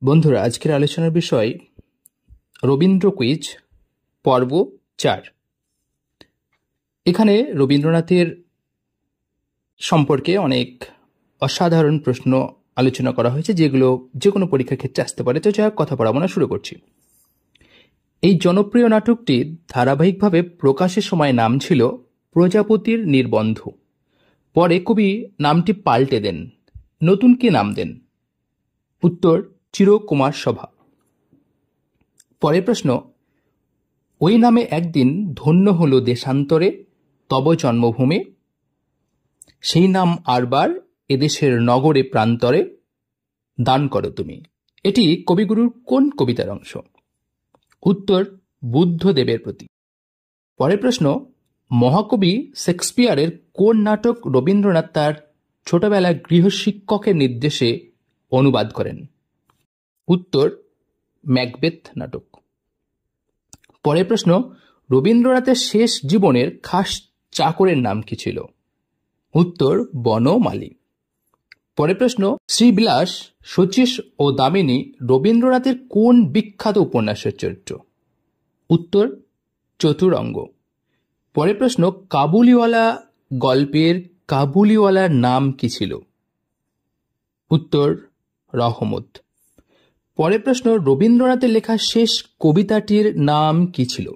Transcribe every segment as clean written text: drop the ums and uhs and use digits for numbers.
বন্ধুরা, আজকের আলোচনার বিষয় রবীন্দ্র কুইজ পর্ব 4। এখানে রবীন্দ্রনাথের সম্পর্কে অনেক অসাধারণ প্রশ্ন আলোচনা করা হয়েছে, যেগুলো যে কোনো পরীক্ষার ক্ষেত্রে আসতে পারে। তো যাই হোক, কথা পড়াবো না, শুরু করছি। এই জনপ্রিয় নাটকটি ধারাবাহিকভাবে প্রকাশের সময় নাম ছিল প্রজাপতির নির্বন্ধ। পরে কবি নামটি পাল্টে দেন। নতুন কি নাম দেন? উত্তর, চিরকুমার সভা। পরের প্রশ্ন, ওই নামে একদিন ধন্য হল দেশান্তরে তব জন্মভূমি, সেই নাম আরবার এদেশের নগরে প্রান্তরে দান করো তুমি। এটি কবিগুরুর কোন কবিতার অংশ? উত্তর, বুদ্ধদেবের প্রতি। পরের প্রশ্ন, মহাকবি শেক্সপিয়ারের কোন নাটক রবীন্দ্রনাথ তার ছোটবেলায় গৃহশিক্ষকের নির্দেশে অনুবাদ করেন? উত্তর, ম্যাকবেথ নাটক। পরের প্রশ্ন, রবীন্দ্রনাথের শেষ জীবনের খাস চাকরের নাম কি ছিল? উত্তর, বনমালী। পরের প্রশ্ন, শ্রীবিলাস, শচীশ ও দামিনী রবীন্দ্রনাথের কোন বিখ্যাত উপন্যাসের চরিত্র? উত্তর, চতুরঙ্গ। পরের প্রশ্ন, কাবুলিওয়ালা গল্পের কাবুলিওয়ালার নাম কি ছিল? উত্তর, রহমত। পরের প্রশ্ন, রবীন্দ্রনাথের লেখা শেষ কবিতাটির নাম কি ছিল?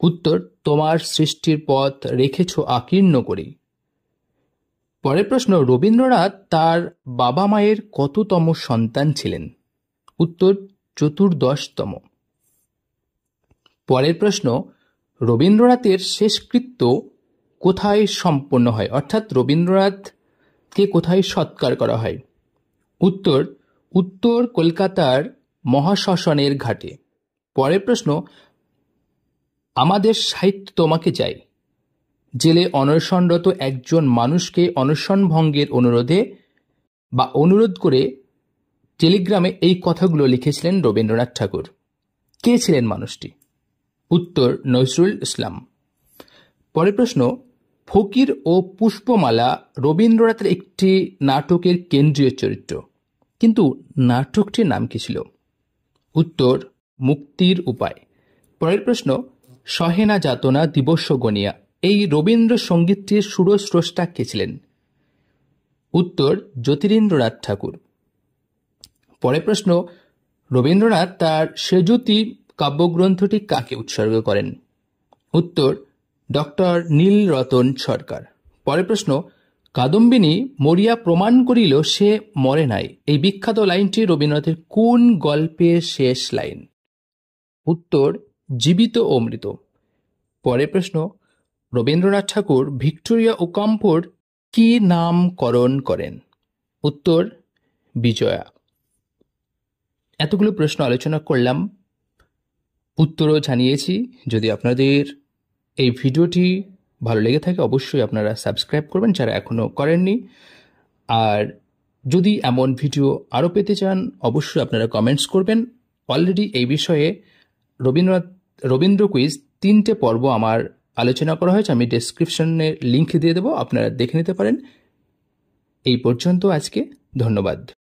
উত্তর, তোমার সৃষ্টির পথ রেখেছ আকীর্ণ করে। পরের প্রশ্ন, রবীন্দ্রনাথ তার বাবা মায়ের কততম সন্তান ছিলেন? উত্তর, চতুর্দশতম। পরের প্রশ্ন, রবীন্দ্রনাথের শেষকৃত্য কোথায় সম্পন্ন হয়, অর্থাৎ রবীন্দ্রনাথকে কোথায় সৎকার করা হয়? উত্তর, উত্তর কলকাতার মহাশ্মশানের ঘাটে। পরের প্রশ্ন, আমাদের সাহিত্য তোমাকে চাই জেলে অনশনরত একজন মানুষকে অনশন ভঙ্গের অনুরোধ করে টেলিগ্রামে এই কথাগুলো লিখেছিলেন রবীন্দ্রনাথ ঠাকুর। কে ছিলেন মানুষটি? উত্তর, নজরুল ইসলাম। পরের প্রশ্ন, ফকির ও পুষ্পমালা রবীন্দ্রনাথের একটি নাটকের কেন্দ্রীয় চরিত্র, কিন্তু নাটকটির নাম কি ছিল? উত্তর, মুক্তির উপায়। পরের প্রশ্ন, সহেনা যাতনা দিবস্য গনিয়া এই রবীন্দ্রসঙ্গীতটির সুরস্রষ্টা কে ছিলেন? উত্তর, জ্যোতিরিন্দ্রনাথ ঠাকুর। পরের প্রশ্ন, রবীন্দ্রনাথ তার সেজুতি কাব্যগ্রন্থটি কাকে উৎসর্গ করেন? উত্তর, ডক্টর নীলরতন সরকার। পরের প্রশ্ন, কাদম্বিনী মরিয়া প্রমাণ করিল সে মরে নাই এই বিখ্যাত লাইনটি রবীন্দ্রনাথের কোন গল্পের শেষ লাইন? উত্তর, জীবিত ও মৃত। পরের প্রশ্ন, রবীন্দ্রনাথ ঠাকুর ভিক্টোরিয়া ওকাম্পোর কি নামকরণ করেন? উত্তর, বিজয়া। এতগুলো প্রশ্ন আলোচনা করলাম, উত্তরও জানিয়েছি। যদি আপনাদের এই ভিডিওটি ভালো লেগে থাকে, অবশ্যই আপনারা সাবস্ক্রাইব করবেন যারা এখনও করেননি। আর যদি এমন ভিডিও আরও পেতে চান, অবশ্যই আপনারা কমেন্টস করবেন। অলরেডি এই বিষয়ে রবীন্দ্র কুইজ 3টে পর্ব আমার আলোচনা করা হয়েছে, আমি ডেসক্রিপশনে লিঙ্ক দিয়ে দেবো, আপনারা দেখে নিতে পারেন। এই পর্যন্ত আজকে, ধন্যবাদ।